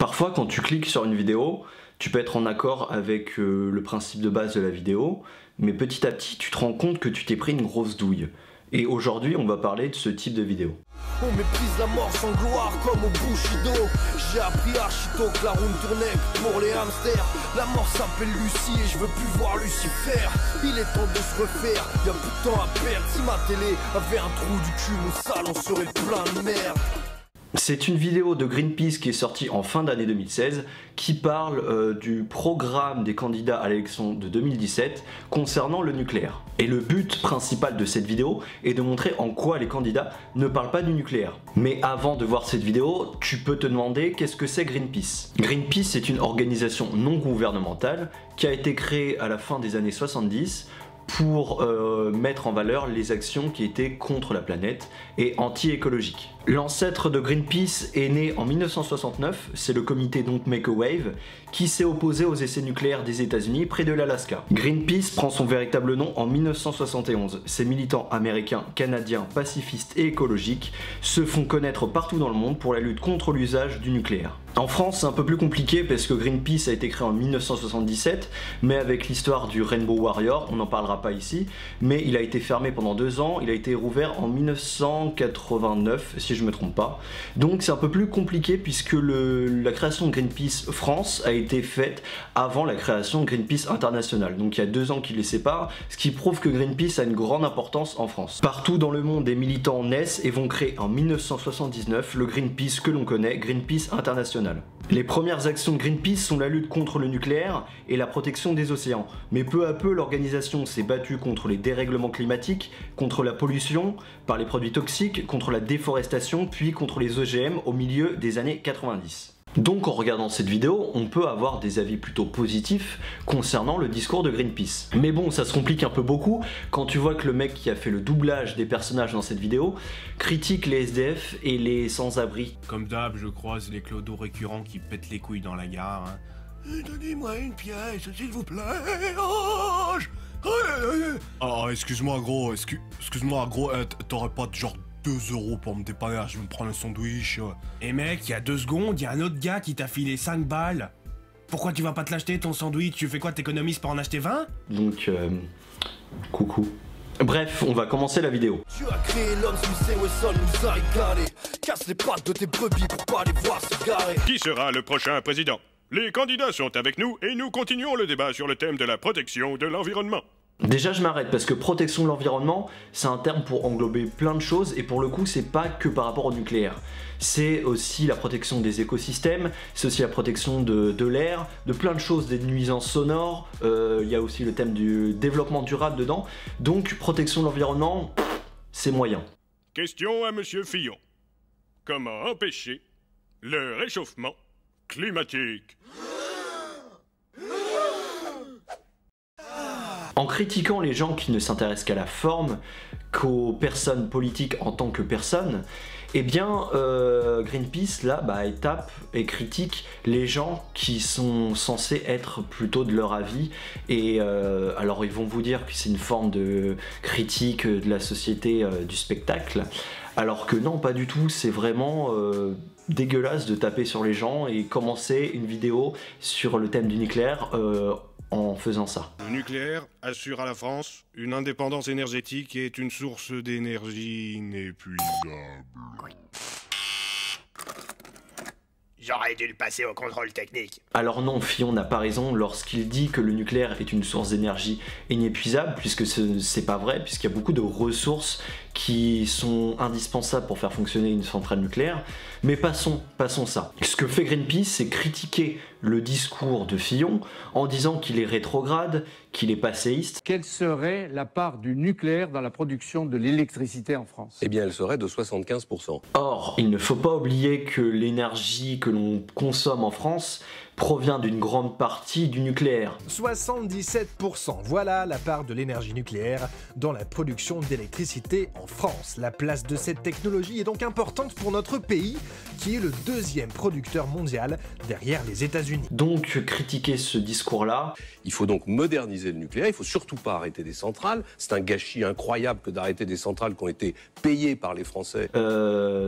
Parfois, quand tu cliques sur une vidéo, tu peux être en accord avec le principe de base de la vidéo, mais petit à petit, tu te rends compte que tu t'es pris une grosse douille. Et aujourd'hui, on va parler de ce type de vidéo. On méprise la mort sans gloire comme au Bushido. J'ai appris archito que la roue tournait pour les hamsters. La mort s'appelle Lucie et je veux plus voir Lucifer. Il est temps de se refaire, y'a plus de temps à perdre. Si ma télé avait un trou du cul, mon salon serait plein de merde. C'est une vidéo de Greenpeace qui est sortie en fin d'année 2016 qui parle du programme des candidats à l'élection de 2017 concernant le nucléaire. Et le but principal de cette vidéo est de montrer en quoi les candidats ne parlent pas du nucléaire. Mais avant de voir cette vidéo, tu peux te demander qu'est-ce que c'est Greenpeace. Greenpeace est une organisation non gouvernementale qui a été créée à la fin des années 70 pour mettre en valeur les actions qui étaient contre la planète et anti-écologiques. L'ancêtre de Greenpeace est né en 1969, c'est le comité Don't Make a Wave, qui s'est opposé aux essais nucléaires des États-Unis près de l'Alaska. Greenpeace prend son véritable nom en 1971. Ces militants américains, canadiens, pacifistes et écologiques se font connaître partout dans le monde pour la lutte contre l'usage du nucléaire. En France, c'est un peu plus compliqué parce que Greenpeace a été créé en 1977, mais avec l'histoire du Rainbow Warrior, on n'en parlera pas ici, mais il a été fermé pendant 2 ans, il a été rouvert en 1989, si je me trompe pas. Donc c'est un peu plus compliqué puisque la création de Greenpeace France a été faite avant la création de Greenpeace International. Donc il y a 2 ans qui les séparent, ce qui prouve que Greenpeace a une grande importance en France. Partout dans le monde, des militants naissent et vont créer en 1979 le Greenpeace que l'on connaît, Greenpeace International. Les premières actions de Greenpeace sont la lutte contre le nucléaire et la protection des océans. Mais peu à peu, l'organisation s'est battue contre les dérèglements climatiques, contre la pollution par les produits toxiques, contre la déforestation, puis contre les OGM au milieu des années 90. Donc en regardant cette vidéo, on peut avoir des avis plutôt positifs concernant le discours de Greenpeace. Mais bon, ça se complique un peu beaucoup quand tu vois que le mec qui a fait le doublage des personnages dans cette vidéo critique les SDF et les sans-abri. Comme d'hab, je croise les clodos récurrents qui pètent les couilles dans la gare. Donnez-moi une pièce, s'il vous plaît. Oh, excuse-moi gros, excuse-moi gros, t'aurais pas de genre 2 € pour me dépanner, je vais me prendre un sandwich. Et mec, il y a 2 secondes, il y a un autre gars qui t'a filé 5 balles. Pourquoi tu vas pas te l'acheter ton sandwich? Tu fais quoi, t'économises pour en acheter 20? Donc, coucou. Bref, on va commencer la vidéo. Tu as créé l'homme, Smith & Wesson nous a égalé. Casse les pattes de tes brebis pour pas les voir se garer. Qui sera le prochain président? Les candidats sont avec nous et nous continuons le débat sur le thème de la protection de l'environnement. Déjà je m'arrête parce que protection de l'environnement c'est un terme pour englober plein de choses et pour le coup c'est pas que par rapport au nucléaire. C'est aussi la protection des écosystèmes, c'est aussi la protection de l'air, de plein de choses, des nuisances sonores, il y a aussi le thème du développement durable dedans. Donc protection de l'environnement, c'est moyen. Question à Monsieur Fillon. Comment empêcher le réchauffement climatique? En critiquant les gens qui ne s'intéressent qu'à la forme, qu'aux personnes politiques en tant que personnes, eh bien Greenpeace là elle tape et critique les gens qui sont censés être plutôt de leur avis et alors ils vont vous dire que c'est une forme de critique de la société du spectacle, alors que non, pas du tout, c'est vraiment dégueulasse de taper sur les gens et commencer une vidéo sur le thème du nucléaire en faisant ça. Le nucléaire assure à la France une indépendance énergétique et est une source d'énergie inépuisable. J'aurais dû le passer au contrôle technique. Alors non, Fillon n'a pas raison lorsqu'il dit que le nucléaire est une source d'énergie inépuisable, puisque c'est pas vrai, puisqu'il y a beaucoup de ressources qui sont indispensables pour faire fonctionner une centrale nucléaire. Mais passons ça. Ce que fait Greenpeace, c'est critiquer le discours de Fillon en disant qu'il est rétrograde, qu'il est passéiste. Quelle serait la part du nucléaire dans la production de l'électricité en France? Eh bien, elle serait de 75%. Or, il ne faut pas oublier que l'énergie que l'on consomme en France provient d'une grande partie du nucléaire. 77%, voilà la part de l'énergie nucléaire dans la production d'électricité en France. La place de cette technologie est donc importante pour notre pays, qui est le deuxième producteur mondial derrière les États-Unis. Donc critiquer ce discours-là... Il faut donc moderniser le nucléaire, il ne faut surtout pas arrêter des centrales. C'est un gâchis incroyable que d'arrêter des centrales qui ont été payées par les Français.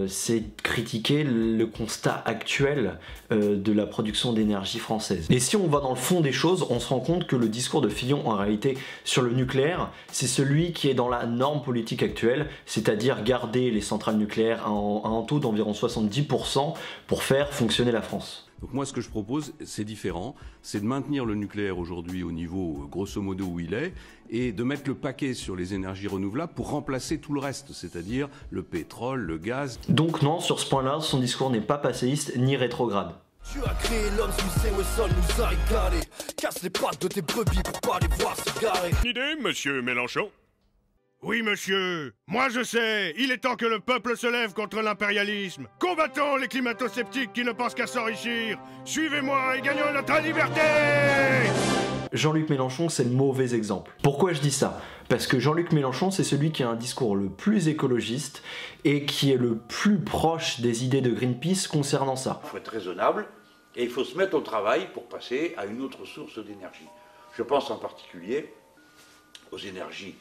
C'est critiquer le constat actuel de la production d'énergie française. Et si on va dans le fond des choses, on se rend compte que le discours de Fillon en réalité sur le nucléaire, c'est celui qui est dans la norme politique actuelle, c'est-à-dire garder les centrales nucléaires à un taux d'environ 70% pour faire fonctionner la France. Donc moi ce que je propose, c'est différent, c'est de maintenir le nucléaire aujourd'hui au niveau grosso modo où il est et de mettre le paquet sur les énergies renouvelables pour remplacer tout le reste, c'est-à-dire le pétrole, le gaz. Donc non, sur ce point-là, son discours n'est pas passéiste ni rétrograde. Tu as créé l'homme sous ses sol nous a régalé. Casse les pattes de tes brebis pour pas les voir s'égarer. Une idée, monsieur Mélenchon? Oui, monsieur. Moi, je sais. Il est temps que le peuple se lève contre l'impérialisme. Combattons les climato-sceptiques qui ne pensent qu'à s'enrichir. Suivez-moi et gagnons notre liberté! Jean-Luc Mélenchon, c'est le mauvais exemple. Pourquoi je dis ça? Parce que Jean-Luc Mélenchon, c'est celui qui a un discours le plus écologiste et qui est le plus proche des idées de Greenpeace concernant ça. Il faut être raisonnable et il faut se mettre au travail pour passer à une autre source d'énergie. Je pense en particulier aux énergies,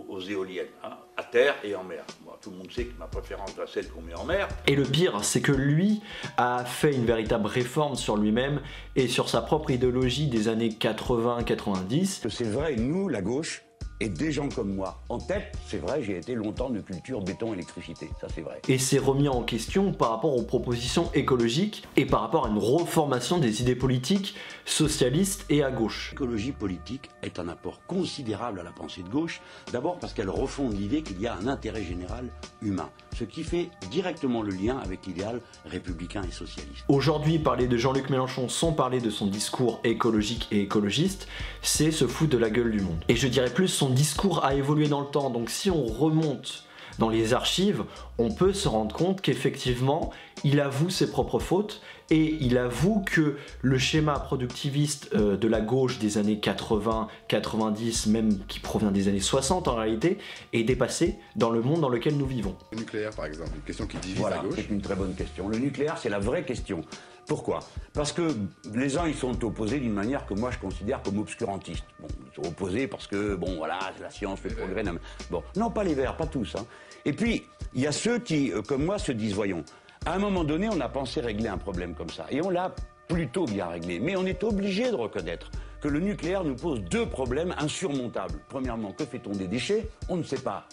aux éoliennes, hein, à terre et en mer. Moi, tout le monde sait que ma préférence va celle qu'on met en mer. Et le pire, c'est que lui a fait une véritable réforme sur lui-même et sur sa propre idéologie des années 80-90. C'est vrai, nous, la gauche, et des gens comme moi, en tête, c'est vrai, j'ai été longtemps de culture béton-électricité, ça c'est vrai. Et c'est remis en question par rapport aux propositions écologiques et par rapport à une reformation des idées politiques socialistes et à gauche. L'écologie politique est un apport considérable à la pensée de gauche, d'abord parce qu'elle refonde l'idée qu'il y a un intérêt général humain, ce qui fait directement le lien avec l'idéal républicain et socialiste. Aujourd'hui, parler de Jean-Luc Mélenchon sans parler de son discours écologique et écologiste, c'est se foutre de la gueule du monde. Et je dirais plus, son discours a évolué dans le temps, donc si on remonte dans les archives, on peut se rendre compte qu'effectivement, il avoue ses propres fautes et il avoue que le schéma productiviste de la gauche des années 80, 90, même qui provient des années 60 en réalité, est dépassé dans le monde dans lequel nous vivons. Le nucléaire par exemple, une question qui divise voilà, la gauche. C'est une très bonne question. Le nucléaire, c'est la vraie question. Pourquoi? Parce que les uns ils sont opposés d'une manière que moi je considère comme obscurantiste. Bon, ils sont opposés parce que, bon voilà, la science, le progrès... Bon, non, pas les verts, pas tous. Hein. Et puis, il y a ceux qui, comme moi, se disent, voyons, à un moment donné, on a pensé régler un problème comme ça. Et on l'a plutôt bien réglé. Mais on est obligé de reconnaître que le nucléaire nous pose deux problèmes insurmontables. Premièrement, que fait-on des déchets? On ne sait pas.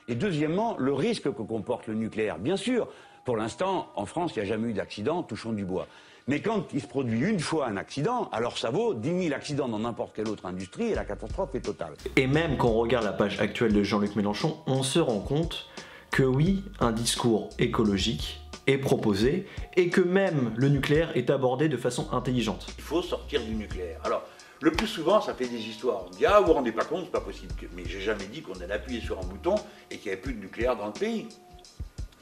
Et deuxièmement, le risque que comporte le nucléaire. Bien sûr, pour l'instant, en France, il n'y a jamais eu d'accident, touchons du bois. Mais quand il se produit une fois un accident, alors ça vaut 10 000 accidents dans n'importe quelle autre industrie et la catastrophe est totale. Et même quand on regarde la page actuelle de Jean-Luc Mélenchon, on se rend compte que oui, un discours écologique est proposé et que même le nucléaire est abordé de façon intelligente. Il faut sortir du nucléaire. Alors, le plus souvent, ça fait des histoires. On dit « Ah, vous vous rendez pas compte, c'est pas possible. » Mais j'ai jamais dit qu'on allait appuyer sur un bouton et qu'il n'y avait plus de nucléaire dans le pays.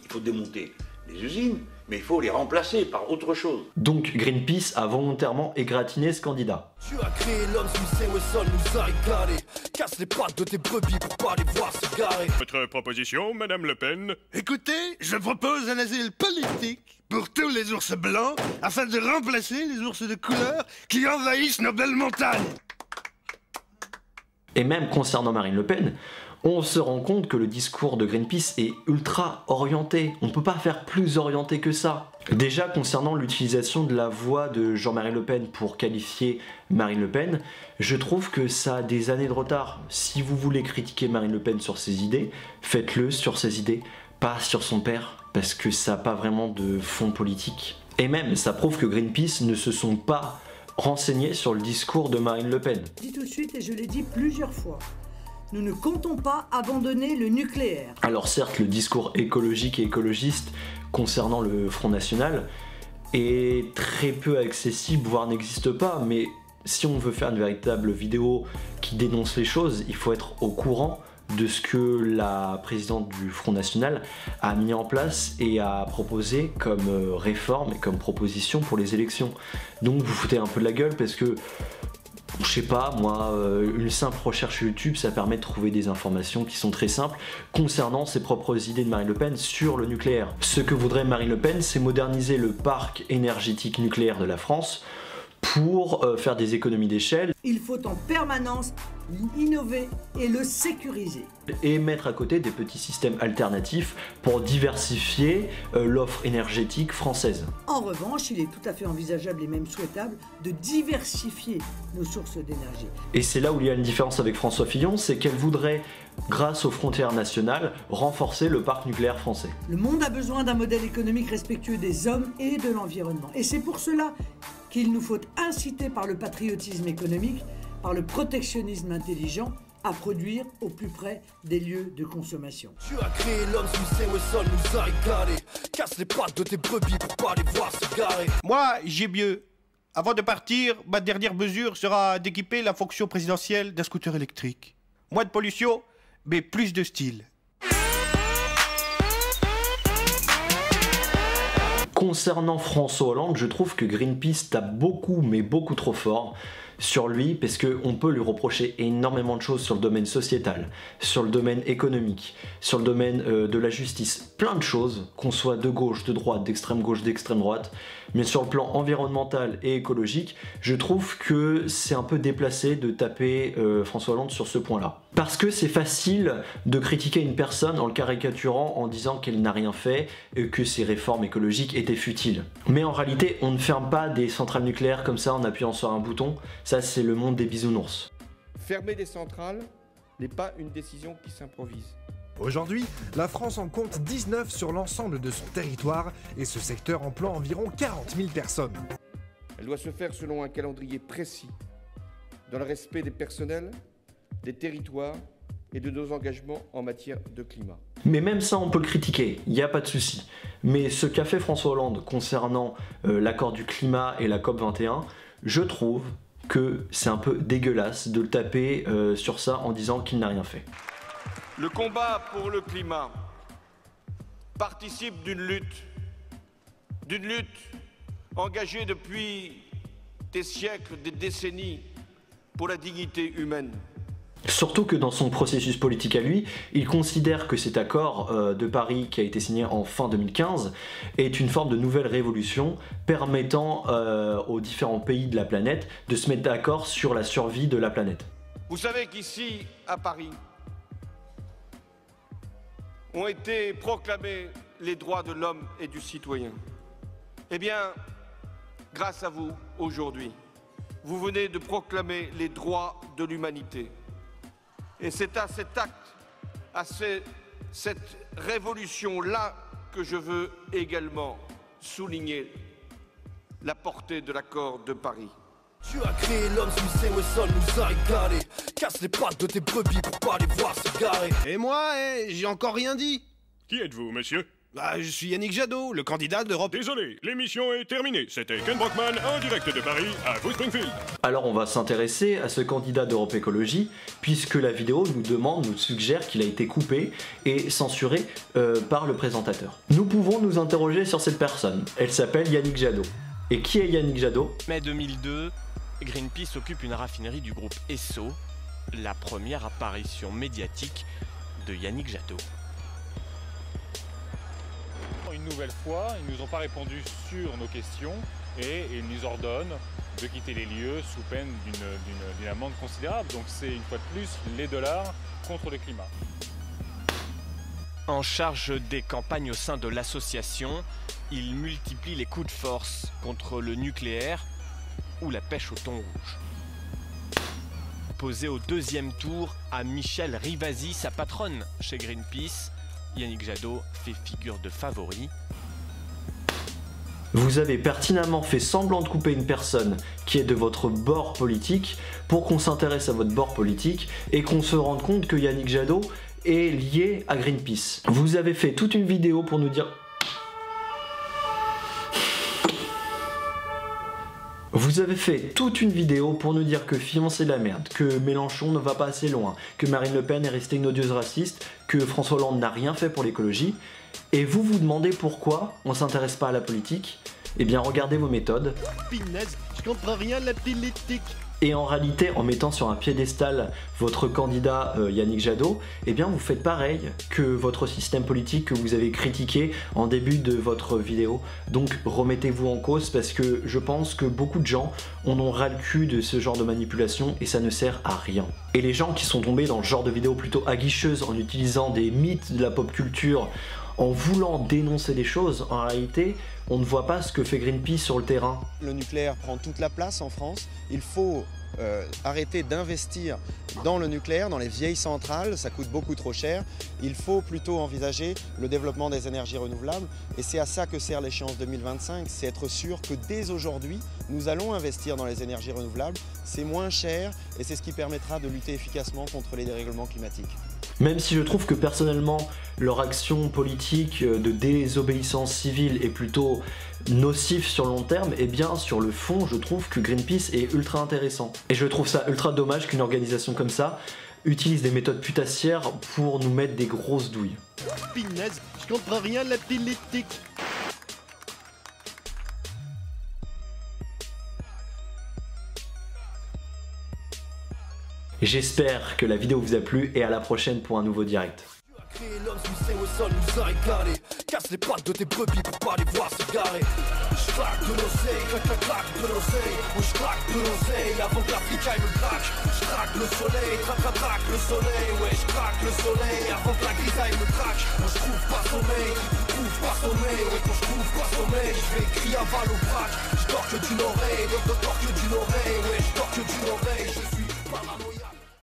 Il faut démonter les usines, mais il faut les remplacer par autre chose. Donc Greenpeace a volontairement égratigné ce candidat. Tu as créé l'homme sous ses sol nous a régalé. Casse les pattes de tes brebis pour pas les voir s'égarer. Votre proposition, Madame Le Pen? Écoutez, je propose un asile politique pour tous les ours blancs afin de remplacer les ours de couleur qui envahissent nos belles montagnes. Et même concernant Marine Le Pen, on se rend compte que le discours de Greenpeace est ultra orienté. On ne peut pas faire plus orienté que ça. Déjà, concernant l'utilisation de la voix de Jean-Marie Le Pen pour qualifier Marine Le Pen, je trouve que ça a des années de retard. Si vous voulez critiquer Marine Le Pen sur ses idées, faites-le sur ses idées, pas sur son père, parce que ça n'a pas vraiment de fond politique. Et même, ça prouve que Greenpeace ne se sont pas renseignés sur le discours de Marine Le Pen. Je dis tout de suite, et je l'ai dit plusieurs fois, nous ne comptons pas abandonner le nucléaire. Alors certes, le discours écologique et écologiste concernant le Front National est très peu accessible, voire n'existe pas, mais si on veut faire une véritable vidéo qui dénonce les choses, il faut être au courant de ce que la présidente du Front National a mis en place et a proposé comme réforme et comme proposition pour les élections. Donc vous foutez un peu de la gueule parce que, je sais pas, moi, une simple recherche YouTube, ça permet de trouver des informations qui sont très simples concernant ses propres idées de Marine Le Pen sur le nucléaire. Ce que voudrait Marine Le Pen, c'est moderniser le parc énergétique nucléaire de la France pour faire des économies d'échelle. Il faut en permanence innover et le sécuriser. Et mettre à côté des petits systèmes alternatifs pour diversifier l'offre énergétique française. En revanche, il est tout à fait envisageable et même souhaitable de diversifier nos sources d'énergie. Et c'est là où il y a une différence avec François Fillon, c'est qu'elle voudrait, grâce aux frontières nationales, renforcer le parc nucléaire français. Le monde a besoin d'un modèle économique respectueux des hommes et de l'environnement. Et c'est pour cela qu'il nous faut inciter par le patriotisme économique, par le protectionnisme intelligent, à produire au plus près des lieux de consommation. Tu as créé l'homme, Smith & Wesson nous a régalé. Casse les pattes de tes brebis pour pas les voir se garer. Moi, j'ai mieux. Avant de partir, ma dernière mesure sera d'équiper la fonction présidentielle d'un scooter électrique. Moins de pollution, mais plus de style. Concernant François Hollande, je trouve que Greenpeace tape beaucoup, mais beaucoup trop fort sur lui, parce qu'on peut lui reprocher énormément de choses sur le domaine sociétal, sur le domaine économique, sur le domaine de la justice, plein de choses, qu'on soit de gauche, de droite, d'extrême gauche, d'extrême droite, mais sur le plan environnemental et écologique, je trouve que c'est un peu déplacé de taper François Hollande sur ce point-là. Parce que c'est facile de critiquer une personne en le caricaturant, en disant qu'elle n'a rien fait, et que ses réformes écologiques étaient futiles. Mais en réalité, on ne ferme pas des centrales nucléaires comme ça en appuyant sur un bouton, ça c'est le monde des bisounours. Fermer des centrales n'est pas une décision qui s'improvise. Aujourd'hui, la France en compte 19 sur l'ensemble de son territoire et ce secteur emploie environ 40 000 personnes. Elle doit se faire selon un calendrier précis, dans le respect des personnels, des territoires et de nos engagements en matière de climat. Mais même ça, on peut le critiquer, il n'y a pas de souci. Mais ce qu'a fait François Hollande concernant l'accord du climat et la COP21, je trouve que c'est un peu dégueulasse de le taper sur ça en disant qu'il n'a rien fait. Le combat pour le climat participe d'une lutte engagée depuis des siècles, des décennies pour la dignité humaine. Surtout que dans son processus politique à lui, il considère que cet accord de Paris qui a été signé en fin 2015 est une forme de nouvelle révolution permettant aux différents pays de la planète de se mettre d'accord sur la survie de la planète. Vous savez qu'ici, à Paris, ont été proclamés les droits de l'homme et du citoyen. Eh bien, grâce à vous, aujourd'hui, vous venez de proclamer les droits de l'humanité. Et c'est à cet acte, à cette révolution-là que je veux également souligner la portée de l'accord de Paris. Tu as créé l'homme, Smith & Wesson nous a régalé. Casse les pattes de tes brebis pour pas les voir se garer. Et moi, j'ai encore rien dit. Qui êtes-vous, monsieur? Bah, je suis Yannick Jadot, le candidat d'Europe. Désolé, l'émission est terminée. C'était Ken Brockman en direct de Paris, à vous Springfield. Alors on va s'intéresser à ce candidat d'Europe Écologie, puisque la vidéo nous suggère qu'il a été coupé et censuré par le présentateur. Nous pouvons nous interroger sur cette personne. Elle s'appelle Yannick Jadot. Et qui est Yannick Jadot? Mai 2002, Greenpeace occupe une raffinerie du groupe Esso, la première apparition médiatique de Yannick Jadot. Une nouvelle fois, ils ne nous ont pas répondu sur nos questions et ils nous ordonnent de quitter les lieux sous peine d'une amende considérable. Donc c'est une fois de plus les dollars contre le climat. En charge des campagnes au sein de l'association, il multiplie les coups de force contre le nucléaire ou la pêche au thon rouge. Posé au deuxième tour à Michèle Rivasi, sa patronne chez Greenpeace, Yannick Jadot fait figure de favori. Vous avez pertinemment fait semblant de couper une personne qui est de votre bord politique pour qu'on s'intéresse à votre bord politique et qu'on se rende compte que Yannick Jadot est lié à Greenpeace. Vous avez fait toute une vidéo pour nous dire... Vous Vous avez fait toute une vidéo pour nous dire que Fillon c'est de la merde, que Mélenchon ne va pas assez loin, que Marine Le Pen est restée une odieuse raciste, que François Hollande n'a rien fait pour l'écologie, et vous vous demandez pourquoi on s'intéresse pas à la politique. Eh bien regardez vos méthodes. Pinaise, je comprends rien de la politique. Et en réalité, en mettant sur un piédestal votre candidat Yannick Jadot, eh bien vous faites pareil que votre système politique que vous avez critiqué en début de votre vidéo. Donc remettez-vous en cause parce que je pense que beaucoup de gens en ont ras le cul de ce genre de manipulation et ça ne sert à rien. Et les gens qui sont tombés dans le genre de vidéo plutôt aguicheuse en utilisant des mythes de la pop culture, en voulant dénoncer des choses, en réalité, on ne voit pas ce que fait Greenpeace sur le terrain. Le nucléaire prend toute la place en France. Il faut arrêter d'investir dans le nucléaire, dans les vieilles centrales, ça coûte beaucoup trop cher. Il faut plutôt envisager le développement des énergies renouvelables et c'est à ça que sert l'échéance 2025, c'est être sûr que dès aujourd'hui, nous allons investir dans les énergies renouvelables, c'est moins cher et c'est ce qui permettra de lutter efficacement contre les dérèglements climatiques. Même si je trouve que personnellement, leur action politique de désobéissance civile est plutôt nocif sur le long terme, et bien sur le fond, je trouve que Greenpeace est ultra intéressant. Et je trouve ça ultra dommage qu'une organisation comme ça utilise des méthodes putassières pour nous mettre des grosses douilles. Pinaise, je comprends rien de la politique. J'espère que la vidéo vous a plu et à la prochaine pour un nouveau direct. Créer l'homme suissé au sol nous a régalé. Casse les pattes de tes brebis pour pas les voir se garer. J'claque de l'oseille, claque de l'oseille. Ou j'claque de l'oseille avant que l'Africain me craque. J'craque le soleil, traque le soleil. Ouais, j'craque le soleil avant que la grisaille me craque. Moi j'trouve pas sommeil, trouve pas sommeil. Ouais, quand j'trouve pas sommeil, j'vais crier à balle au braque. J'dors que d'une oreille, dors que d'une oreille. Ouais, j'dors que d'une oreille.